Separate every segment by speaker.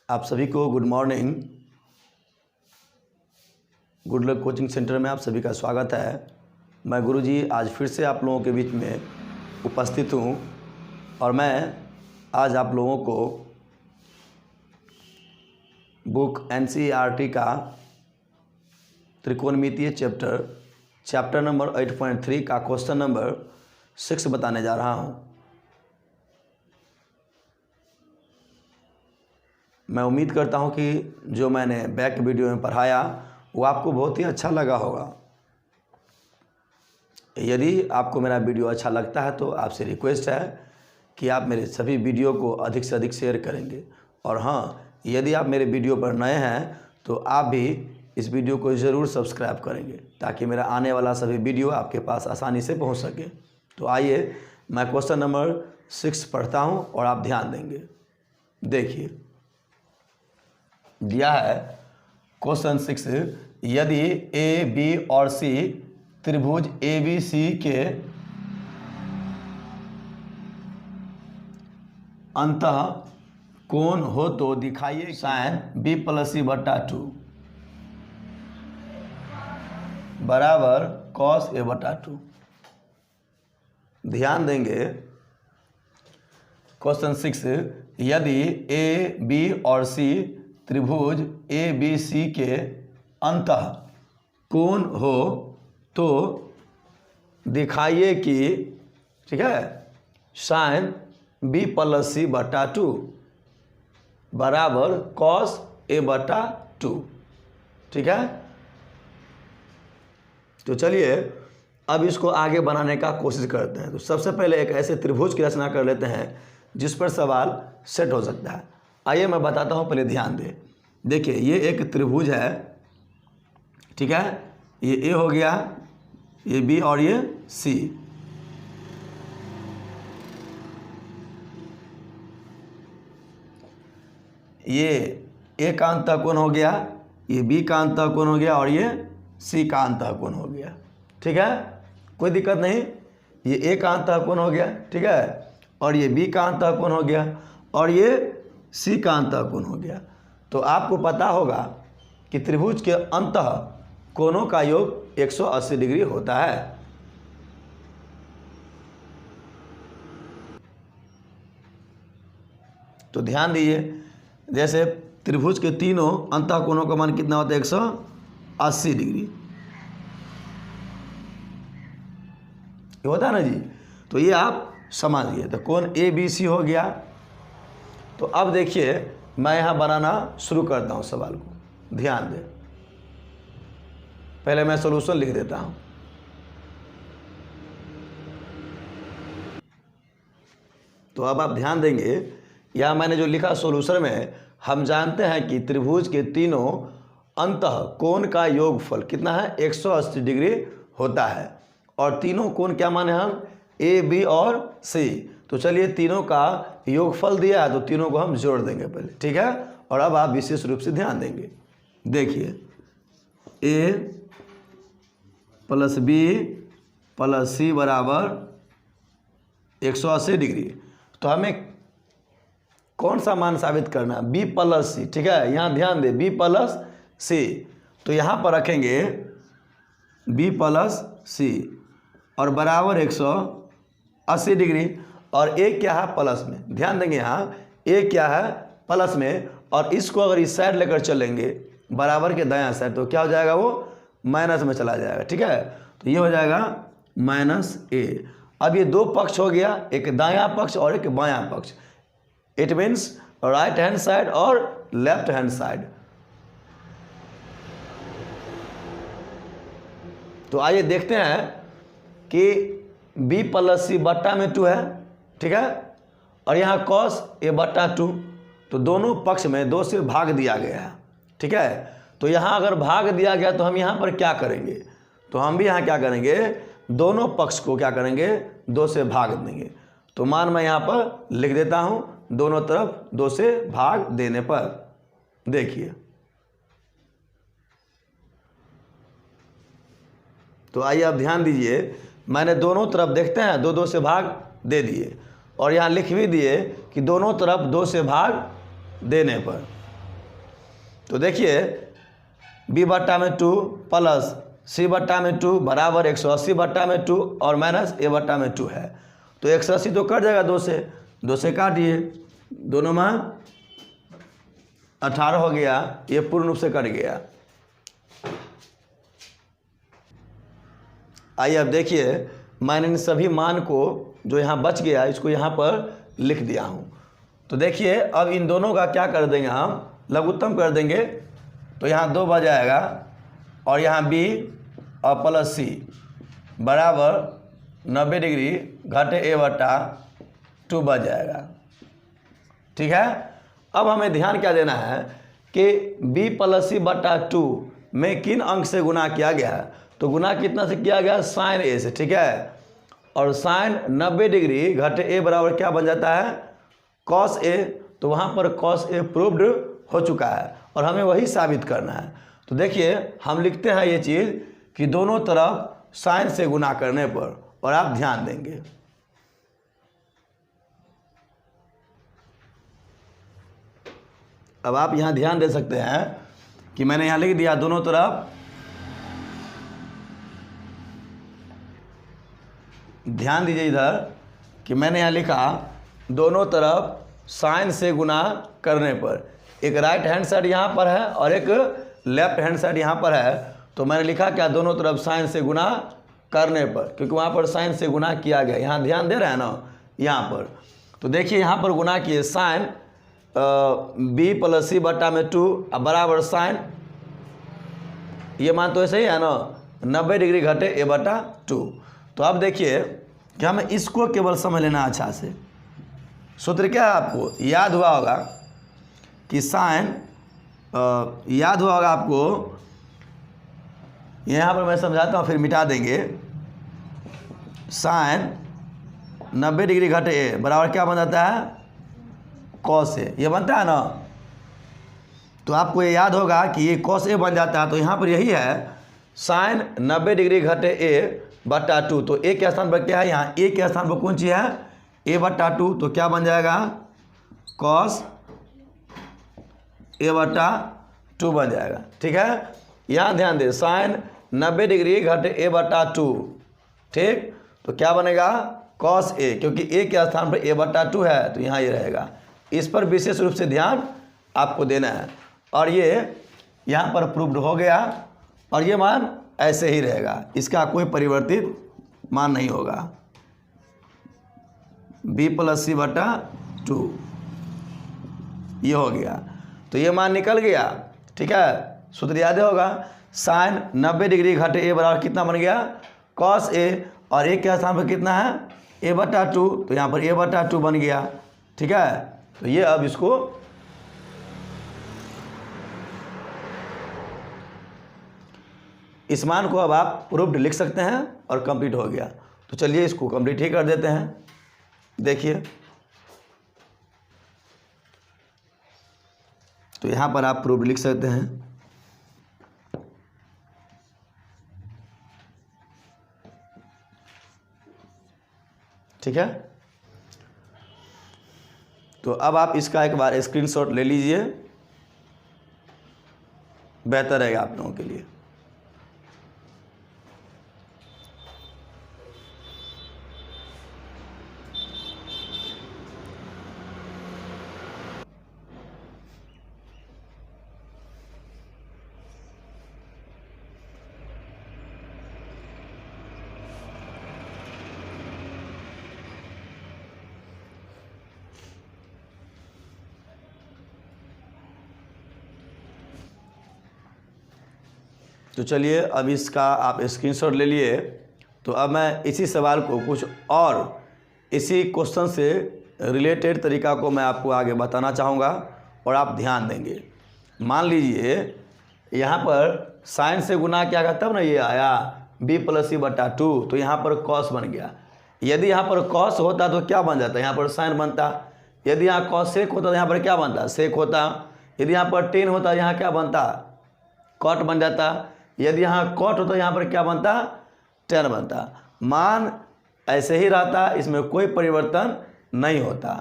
Speaker 1: आप सभी को good morning. Good luck coaching centre में आप सभी का स्वागत है। मैं गुरुजी आज फिर से आप लोगों के बीच में उपस्थित हूँ और मैं आज आप लोगों को बुक एनसीईआरटी का त्रिकोणमितीय चैप्टर नंबर 8.3 का क्वेश्चन नंबर 6 बताने जा रहा हूँ। मैं उम्मीद करता हूँ कि जो मैंने बैक वीडियो में पढ़ाया वो आपको बहुत ही अच्छा लगा होगा। यदि आपको मेरा वीडियो अच्छा लगता है तो आपसे रिक्वेस्ट है कि आप मेरे सभी वीडियो को अधिक से अधिक शेयर करेंगे। और हाँ, यदि आप मेरे वीडियो पर नए हैं तो आप भी इस वीडियो को ज़रूर सब्सक्राइब करेंगे ताकि मेरा आने वाला सभी वीडियो आपके पास आसानी से पहुंच सके। तो आइए मैं क्वेश्चन नंबर 6 पढ़ता हूं और आप ध्यान देंगे। देखिए, दिया है क्वेश्चन 6, यदि ए बी और सी त्रिभुज ए बी सी के अंतः कोण हो तो दिखाइए साइन बी प्लस सी बट्टा 2 बराबर कॉस ए बटा 2। ध्यान देंगे, क्वेश्चन 6, यदि ए बी और सी त्रिभुज ए बी सी के अंतः कोण हो तो दिखाइए कि, ठीक है, साइन बी प्लस सी बटा 2 बराबर कॉस ए बटा 2। ठीक है, तो चलिए अब इसको आगे बनाने का कोशिश करते हैं। तो सबसे पहले एक ऐसे त्रिभुज की रचना कर लेते हैं जिस पर सवाल सेट हो सकता है। आइए मैं बताता हूँ, पहले ध्यान दें। देखिए, ये एक त्रिभुज है, ठीक है, ये ए हो गया, ये बी और ये सी। ये ए का अंतः कोण हो गया, ये बी का अंतः कोण हो गया और ये सी का अंतः कोण हो गया। ठीक है, कोई दिक्कत नहीं। ये ए का अंतः कोण हो गया, ठीक है, और ये बी का अंतः कोण हो गया और ये सी का अंतः कोण हो गया। तो आपको पता होगा कि त्रिभुज के अंतः कोणों का योग 180 डिग्री होता है। तो ध्यान दीजिए, जैसे त्रिभुज के तीनों अंतः कोणों का मान कितना होता है? 180 डिग्री ये होता है ना जी। तो ये आप समझिए। तो कोण ए बी सी हो गया। तो अब देखिए, मैं यहाँ बनाना शुरू करता हूँ सवाल को। ध्यान दें, पहले मैं सॉल्यूशन लिख देता हूँ। तो अब आप ध्यान देंगे, यहाँ मैंने जो लिखा सॉल्यूशन में, हम जानते हैं कि त्रिभुज के तीनों अंतः कोण का योगफल कितना है? 180 डिग्री होता है। और तीनों कोण क्या माने हम? ए बी और सी। तो चलिए, तीनों का योगफल दिया है तो तीनों को हम जोड़ देंगे पहले, ठीक है। और अब आप विशेष रूप से ध्यान देंगे। देखिए, ए प्लस बी प्लस सी बराबर 180 डिग्री। तो हमें कौन सा मान साबित करना है? बी प्लस सी, ठीक है। यहाँ ध्यान दे, बी प्लस सी। तो यहाँ पर रखेंगे बी प्लस सी और बराबर 180 डिग्री। और ए क्या है? प्लस में। ध्यान देंगे, यहाँ ए क्या है? प्लस में। और इसको अगर इस साइड लेकर चलेंगे बराबर के दायां साइड, तो क्या हो जाएगा? वो माइनस में चला जाएगा, ठीक है। तो ये हो जाएगा माइनस ए। अब ये दो पक्ष हो गया, एक दायां पक्ष और एक बायां पक्ष। It means right hand side और लेफ्ट हैंड साइड। तो आइए देखते हैं कि बी प्लस सी बट्टा में 2 है, ठीक है, और यहाँ कॉस ए बट्टा 2। तो दोनों पक्ष में 2 से भाग दिया गया है, ठीक है। तो यहाँ अगर भाग दिया गया तो हम यहाँ पर क्या करेंगे? तो हम भी यहाँ क्या करेंगे? दोनों पक्ष को क्या करेंगे? 2 से भाग देंगे। तो मान मैं यहाँ पर लिख देता हूँ, दोनों तरफ 2 से भाग देने पर। देखिए, तो आइए आप ध्यान दीजिए, मैंने दोनों तरफ देखते हैं 2 से भाग दे दिए और यहाँ लिख भी दिए कि दोनों तरफ 2 से भाग देने पर। तो देखिए b बट्टा में 2 प्लस c बट्टा में 2 बराबर 180 बट्टा में 2 और माइनस a बट्टा में 2 है। तो 180 तो कट जाएगा 2 से काटिए, दोनों में 18 हो गया, ये पूर्ण रूप से कट गया। आइए अब देखिए, मैंने इन सभी मान को जो यहाँ बच गया इसको यहाँ पर लिख दिया हूँ। तो देखिए अब इन दोनों का क्या कर देंगे, हम लघुत्तम कर देंगे। तो यहाँ 2 बच जाएगा और यहाँ b और प्लस c बराबर 90 डिग्री घटे a बट्टा 2 बच जाएगा। ठीक है। अब हमें ध्यान क्या देना है कि b प्लस c बट्टा 2 में किन अंक से गुना किया गया है। तो गुना कितना से किया गया, साइन a से। ठीक है। और साइन 90 डिग्री घटे a बराबर क्या बन जाता है, कॉस a। तो वहाँ पर कॉस a प्रूव्ड हो चुका है और हमें वही साबित करना है। तो देखिए हम लिखते हैं ये चीज़ कि दोनों तरफ साइन से गुना करने पर, और आप ध्यान देंगे। अब आप यहाँ ध्यान दे सकते हैं कि मैंने यहाँ लिख दिया दोनों तरफ, ध्यान दीजिए इधर कि मैंने यहाँ लिखा दोनों तरफ साइन से गुना करने पर। एक राइट हैंड साइड यहाँ पर है और एक लेफ्ट हैंड साइड यहाँ पर है। तो मैंने लिखा क्या, दोनों तरफ साइन से गुना करने पर, क्योंकि वहाँ पर साइन से गुना किया गया। यहाँ ध्यान दे रहे हैं ना, यहाँ पर। तो देखिए यहाँ पर गुना किए साइन b प्लस c बट्टा में 2 बराबर साइन, ये मान तो ऐसे ही है ना, 90 डिग्री घटे a बट्टा 2। तो अब देखिए कि हमें इसको केवल समझ लेना अच्छा से। सूत्र क्या है, आपको याद हुआ होगा कि साइन याद हुआ होगा आपको, यहाँ पर मैं समझाता हूँ फिर मिटा देंगे। साइन 90 डिग्री घटे a बराबर क्या बन जाता है, कॉस a। ये बनता है ना। तो आपको ये याद होगा कि ये कॉस a बन जाता है। तो यहाँ पर यही है, साइन 90 डिग्री घटे a बट्टा 2। तो a के स्थान पर क्या है, यहाँ a के स्थान पर कौन चीज़ है, a बट्टा 2। तो क्या बन जाएगा, कॉस a बट्टा 2 बन जाएगा। ठीक है। यहाँ ध्यान दे, साइन 90 डिग्री घटे a बट्टा 2। ठीक। तो क्या बनेगा, कॉस a, क्योंकि a के स्थान पर a बट्टा 2 है तो यहाँ ये रहेगा। इस पर विशेष रूप से ध्यान आपको देना है। और ये यहाँ पर प्रूव्ड हो गया और ये मान ऐसे ही रहेगा, इसका कोई परिवर्तित मान नहीं होगा। b प्लस c बट्टा 2 ये हो गया। तो ये मान निकल गया। ठीक है। सूत्र याद होगा, साइन 90 डिग्री घटे a बराबर कितना बन गया, कॉस a, और a के स्थान पर कितना है, a बट्टा 2। तो यहाँ पर a बट्टा 2 बन गया। ठीक है। तो ये अब इसको इस मान को अब आप प्रूव्ड लिख सकते हैं और कंप्लीट हो गया। तो चलिए इसको कंप्लीट ही कर देते हैं। देखिए तो यहाँ पर आप प्रूव्ड लिख सकते हैं। ठीक है। तो अब आप इसका एक बार स्क्रीनशॉट ले लीजिए, बेहतर रहेगा आप लोगों के लिए। तो चलिए अब इसका आप स्क्रीनशॉट ले लिए। तो अब मैं इसी सवाल को कुछ और इसी क्वेश्चन से रिलेटेड तरीका को मैं आपको आगे बताना चाहूँगा और आप ध्यान देंगे। मान लीजिए यहाँ पर साइन से गुना किया गया तब ना ये आया b प्लस c बट्टा 2। तो यहाँ पर कॉस बन गया। यदि यहाँ पर कॉस होता तो क्या बन जाता, यहाँ पर साइन बनता। यदि यहाँ कॉस सेक होता तो यहाँ पर क्या बनता, सेक होता। यदि यहाँ पर टेन होता यहाँ क्या बनता, कॉट बन जाता। यदि यहाँ कॉट होता यहाँ पर क्या बनता, टेन बनता। मान ऐसे ही रहता, इसमें कोई परिवर्तन नहीं होता।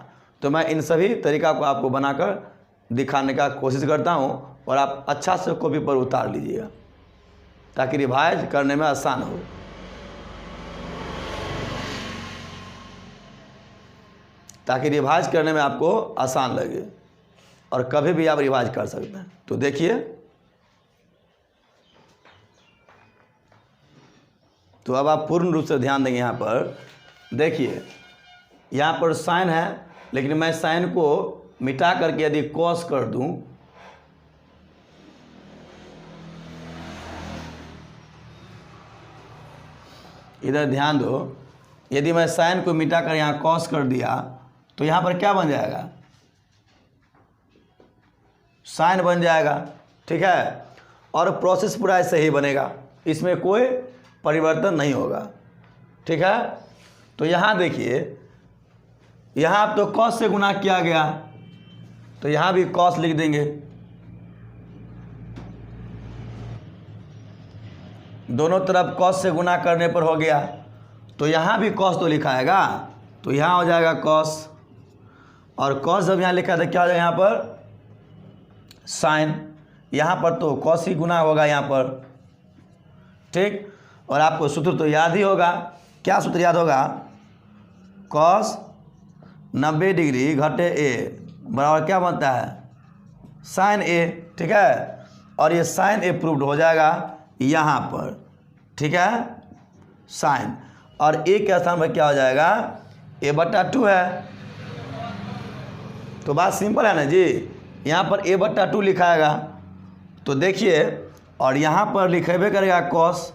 Speaker 1: तो मैं इन सभी तरीका को आपको बनाकर दिखाने का कोशिश करता हूँ और आप अच्छा से कॉपी पर उतार लीजिएगा ताकि रिवाइज करने में आसान हो। ताकि रिवाइज करने में आपको आसान लगे और कभी भी आप रिवाइज कर सकते हैं। तो देखिए, तो अब आप पूर्ण रूप से ध्यान देंगे। यहाँ पर देखिए, यहाँ पर साइन है, लेकिन मैं साइन को मिटा करके यदि कॉस कर दूं, इधर ध्यान दो, यदि मैं साइन को मिटा कर यहाँ कॉस कर दिया तो यहाँ पर क्या बन जाएगा, साइन बन जाएगा। ठीक है, और प्रोसेस पूरा ऐसे ही बनेगा, इसमें कोई परिवर्तन नहीं होगा। ठीक है, तो यहाँ देखिए, यहाँ तो कॉस से गुना किया गया तो यहाँ भी कॉस लिख देंगे। दोनों तरफ कॉस से गुना करने पर हो गया तो यहाँ भी कॉस तो लिखा आएगा, तो यहाँ हो जाएगा कॉस, और कॉस जब यहाँ लिखा तो क्या हो जाएगा, यहाँ पर साइन, यहाँ पर तो कॉस ही गुना होगा यहाँ पर। ठीक, और आपको सूत्र तो याद ही होगा। क्या सूत्र याद होगा, कॉस 90 डिग्री घटे ए बराबर क्या बनता है, साइन ए। ठीक है, और ये साइन ए प्रूव्ड हो जाएगा यहाँ पर। ठीक है, साइन, और ए के स्थान पर क्या हो जाएगा, a/2 है। तो बात सिंपल है ना जी, यहाँ पर a/2 लिखाएगा, तो देखिए, और यहाँ पर लिखेबे करेगा कॉस।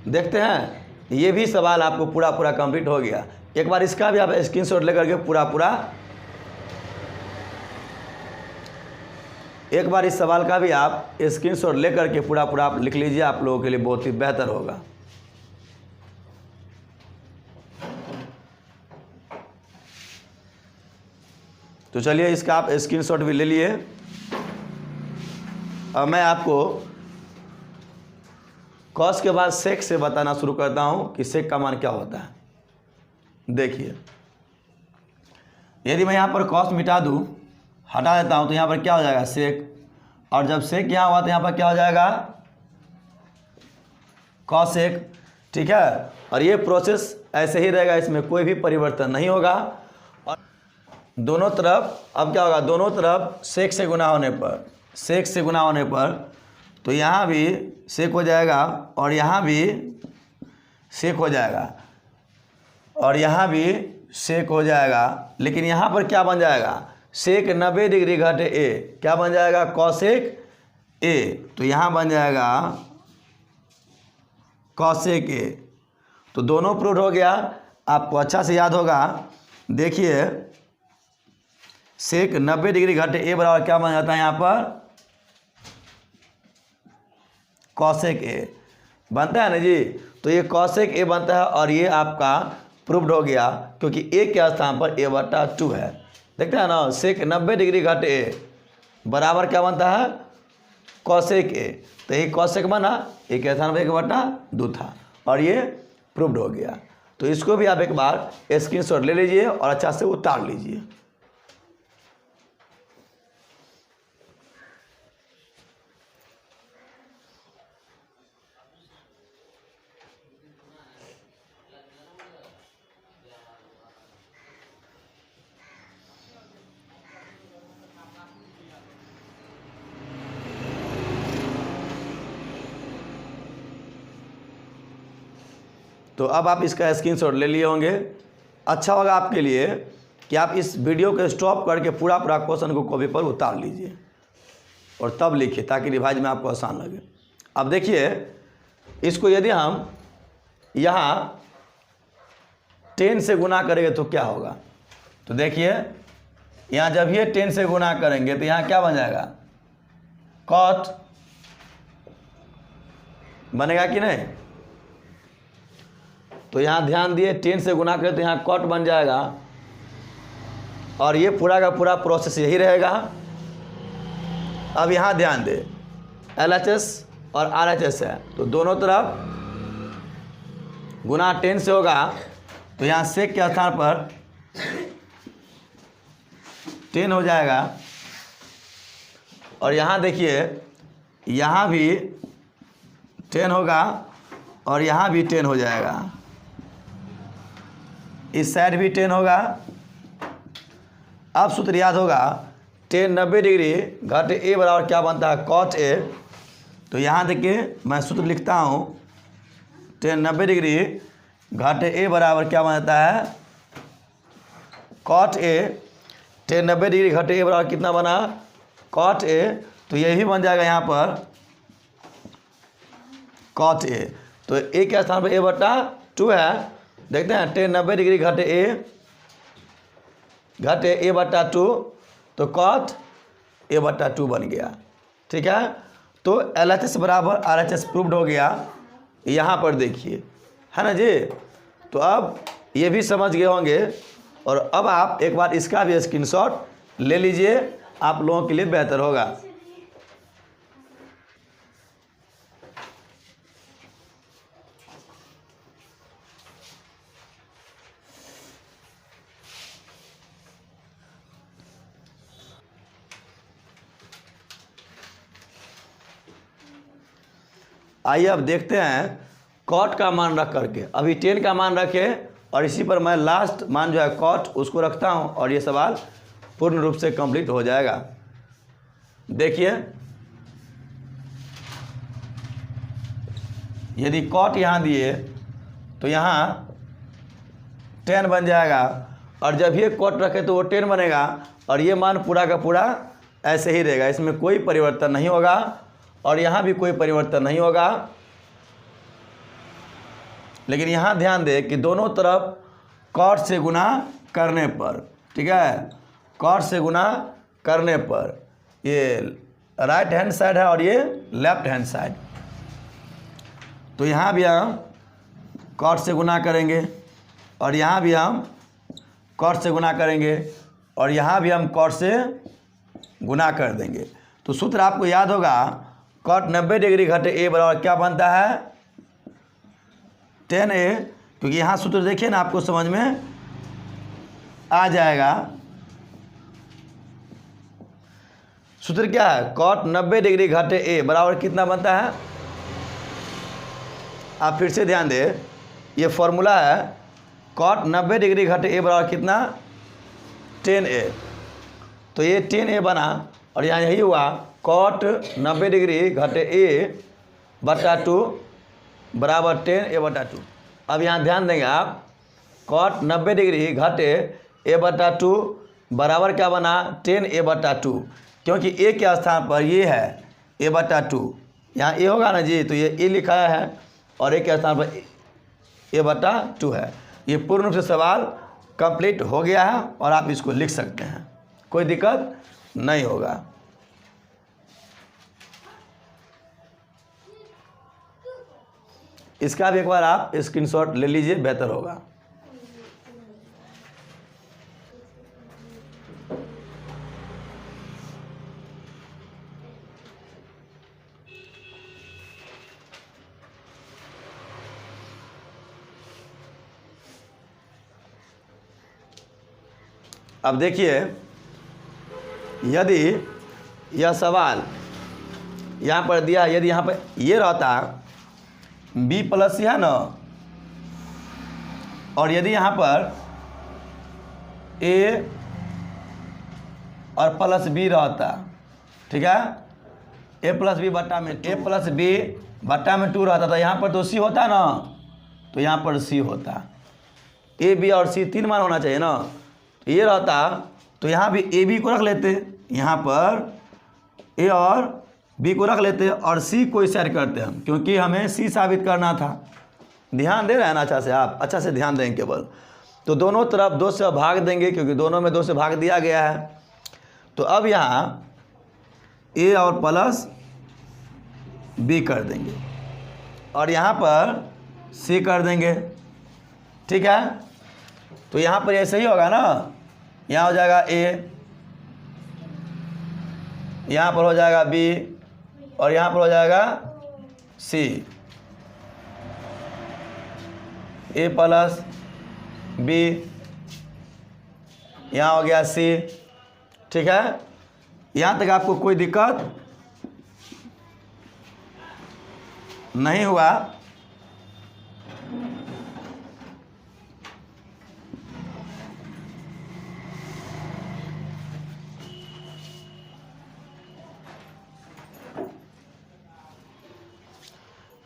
Speaker 1: देखते हैं, ये भी सवाल आपको पूरा कंप्लीट हो गया। एक बार इसका भी आप स्क्रीनशॉट लेकर के एक बार इस सवाल का भी आप स्क्रीनशॉट लेकर के पूरा आप लिख लीजिए, आप लोगों के लिए बहुत ही बेहतर होगा। तो चलिए, इसका आप स्क्रीनशॉट भी ले लिए। अब मैं आपको कॉस के बाद सेक से बताना शुरू करता हूं कि सेक का मान क्या होता है। देखिए, यदि मैं यहाँ पर कॉस मिटा दूँ, हटा देता हूँ, तो यहाँ पर क्या हो जाएगा, सेक, और जब सेक यहाँ हुआ तो यहाँ पर क्या हो जाएगा, कॉसेक। ठीक है, और ये प्रोसेस ऐसे ही रहेगा, इसमें कोई भी परिवर्तन नहीं होगा। और दोनों तरफ अब क्या होगा, दोनों तरफ सेक से गुना होने पर तो यहाँ भी सेक हो जाएगा और यहाँ भी सेक हो जाएगा और यहाँ भी सेक हो जाएगा। लेकिन यहाँ पर क्या बन जाएगा, सेक 90 डिग्री घटे ए, क्या बन जाएगा, कॉसेक ए। तो यहाँ बन जाएगा कॉसेक ए। तो दोनों प्रूव हो गया, आपको अच्छा से याद होगा। देखिए, सेक 90 डिग्री घटे ए बराबर क्या बन जाता है, यहाँ पर कॉसेक ए बनता है ना जी। तो ये कॉसेक ए बनता है और ये आपका प्रूव्ड हो गया, क्योंकि ए के स्थान पर a/2 है। देखते हैं ना, सेक 90 डिग्री घटे ए बराबर क्या बनता है, कॉसेक ए। तो ये कॉसेक बना, ए के स्थान पर 1/2 था और ये प्रूव्ड हो गया। तो इसको भी आप एक बार स्क्रीनशॉट ले लीजिए और अच्छा से उतार लीजिए। तो अब आप इसका स्क्रीनशॉट ले लिए होंगे। अच्छा होगा आपके लिए कि आप इस वीडियो को स्टॉप करके पूरा क्वेश्चन को कॉपी पर उतार लीजिए और तब लिखिए, ताकि रिवाइज में आपको आसान लगे। अब देखिए, इसको यदि हम यहाँ 10 से गुना करेंगे तो क्या होगा। तो देखिए, यहाँ जब ये 10 से गुना करेंगे तो यहाँ क्या बन जाएगा, कॉट बनेगा कि नहीं। तो यहाँ ध्यान दिए, 10 से गुना करें तो यहाँ कॉट बन जाएगा और ये पूरा का पूरा प्रोसेस यही रहेगा। अब यहाँ ध्यान दे, LHS और RHS है, तो दोनों तरफ गुना 10 से होगा। तो यहाँ सेक के स्थान पर 10 हो जाएगा। और यहाँ देखिए, यहाँ भी 10 होगा और यहाँ भी 10 हो जाएगा। इस साइड भी 10 होगा। अब सूत्र याद होगा, 10 90 डिग्री घट ए बराबर क्या बनता है, कॉट ए। तो यहाँ देखिए मैं सूत्र लिखता हूँ, 10 90 डिग्री घट ए बराबर क्या बनता है, कॉट ए। 10 90 डिग्री घट ए बराबर कितना बना, कॉट ए। तो यही बन जाएगा यहाँ पर कॉट ए। तो ए के स्थान पर ए बटा 2 है। देखते हैं 10 90 डिग्री घटे ए बटा 2, तो कॉट ए बटा 2 बन गया। ठीक है, तो LHS बराबर RHS प्रूव्ड हो गया। यहाँ पर देखिए, है ना जी। तो अब ये भी समझ गए होंगे, और अब आप एक बार इसका भी स्क्रीनशॉट ले लीजिए, आप लोगों के लिए बेहतर होगा। आइए अब देखते हैं कॉट का मान रख करके। अभी 10 का मान रखे और इसी पर मैं लास्ट मान जो है कॉट उसको रखता हूं, और ये सवाल पूर्ण रूप से कंप्लीट हो जाएगा। देखिए, यदि कॉट यहाँ दिए तो यहाँ 10 बन जाएगा, और जब ये कॉट रखे तो वो 10 बनेगा, और ये मान पूरा का पूरा ऐसे ही रहेगा, इसमें कोई परिवर्तन नहीं होगा, और यहाँ भी कोई परिवर्तन नहीं होगा। लेकिन यहाँ ध्यान दें कि दोनों तरफ कॉट से गुना करने पर, ठीक है, कॉट से गुना करने पर ये राइट हैंड साइड है और ये लेफ्ट हैंड साइड। तो यहाँ भी हम कॉट से गुना करेंगे, और यहाँ भी हम कॉट से गुना करेंगे, और यहाँ भी हम कॉट से गुना कर देंगे। तो सूत्र आपको याद होगा, कॉट 90 डिग्री घटे ए बराबर क्या बनता है, 10a। क्योंकि यहाँ सूत्र देखिए ना, आपको समझ में आ जाएगा। सूत्र क्या है, कॉट 90 डिग्री घटे ए बराबर कितना बनता है। आप फिर से ध्यान दें, ये फॉर्मूला है, कॉट 90 डिग्री घटे ए बराबर कितना, 10a। तो ये 10a बना, और यहाँ यही हुआ, कॉट 90 डिग्री घटे ए बटा 2 बराबर 10a बटा 2। अब यहाँ ध्यान देंगे आप, कॉट 90 डिग्री घटे ए बटा 2 बराबर क्या बना, 10a बटा 2। क्योंकि ए के स्थान पर ये है a बटा 2, यहाँ ए होगा ना जी, तो ये ए लिखा है, और ए के स्थान पर a बटा 2 है। ये पूर्ण रूप से सवाल कंप्लीट हो गया है, और आप इसको लिख सकते हैं, कोई दिक्कत नहीं होगा। इसका भी एक बार आप स्क्रीनशॉट ले लीजिए, बेहतर होगा। अब देखिए, यदि यह सवाल यहाँ पर दिया, यदि यहाँ पर ये रहता b प्लस है ना, और यदि यहाँ पर a और प्लस b रहता, ठीक है, a प्लस बी बट्टा में a प्लस बी बट्टा में 2 रहता, तो यहाँ पर तो c होता ना, तो यहाँ पर c होता। a b और c 3 मान होना चाहिए ना, तो ये रहता, तो यहाँ भी a b को रख लेते, यहाँ पर a और b को रख लेते, और c को इस साइड करते हम, क्योंकि हमें c साबित करना था। ध्यान दे रहे हैं ना, अच्छा से आप अच्छा से ध्यान देंगे केवल। तो दोनों तरफ 2 से भाग देंगे, क्योंकि दोनों में 2 से भाग दिया गया है। तो अब यहाँ a और प्लस b कर देंगे, और यहाँ पर c कर देंगे, ठीक है। तो यहाँ पर ऐसे ही होगा ना, यहाँ हो जाएगा a, यहाँ पर हो जाएगा b, और यहाँ पर हो जाएगा c, a प्लस b, यहाँ हो गया c, ठीक है, यहाँ तक आपको कोई दिक्कत नहीं हुआ।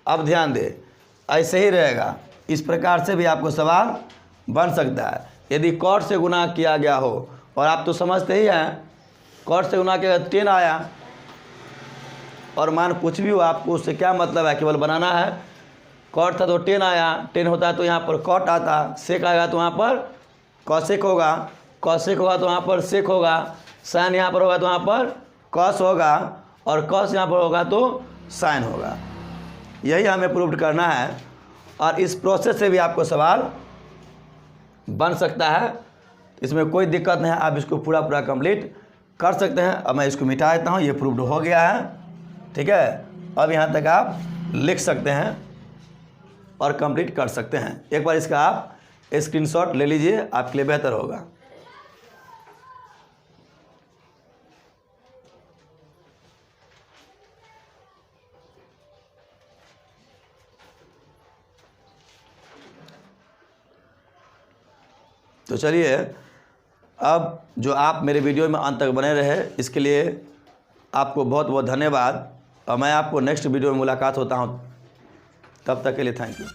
Speaker 1: अब ध्यान दे, ऐसे ही रहेगा, इस प्रकार से भी आपको सवाल बन सकता है। यदि कॉट से गुना किया गया हो, और आप तो समझते ही हैं कॉट से गुना किया 10 आया और मान कुछ भी हो, आपको उससे क्या मतलब है, केवल बनाना है। कॉट था तो 10 आया, 10 होता है तो यहाँ पर कॉट आता, सेक आएगा तो वहाँ पर कॉसेक होगा, कॉसेक होगा तो वहाँ पर सेक होगा, साइन यहाँ पर होगा तो वहाँ पर कॉस होगा, और कॉस यहाँ पर होगा तो साइन होगा। यही हमें प्रूव करना है, और इस प्रोसेस से भी आपको सवाल बन सकता है, इसमें कोई दिक्कत नहीं है। आप इसको पूरा कंप्लीट कर सकते हैं। अब मैं इसको मिटा देता हूँ, ये प्रूव्ड हो गया है, ठीक है। अब यहाँ तक आप लिख सकते हैं और कंप्लीट कर सकते हैं। एक बार इसका आप स्क्रीनशॉट ले लीजिए, आपके लिए बेहतर होगा। तो चलिए, अब जो आप मेरे वीडियो में अंत तक बने रहे, इसके लिए आपको बहुत बहुत धन्यवाद, और मैं आपको नेक्स्ट वीडियो में मुलाकात होता हूँ। तब तक के लिए थैंक यू।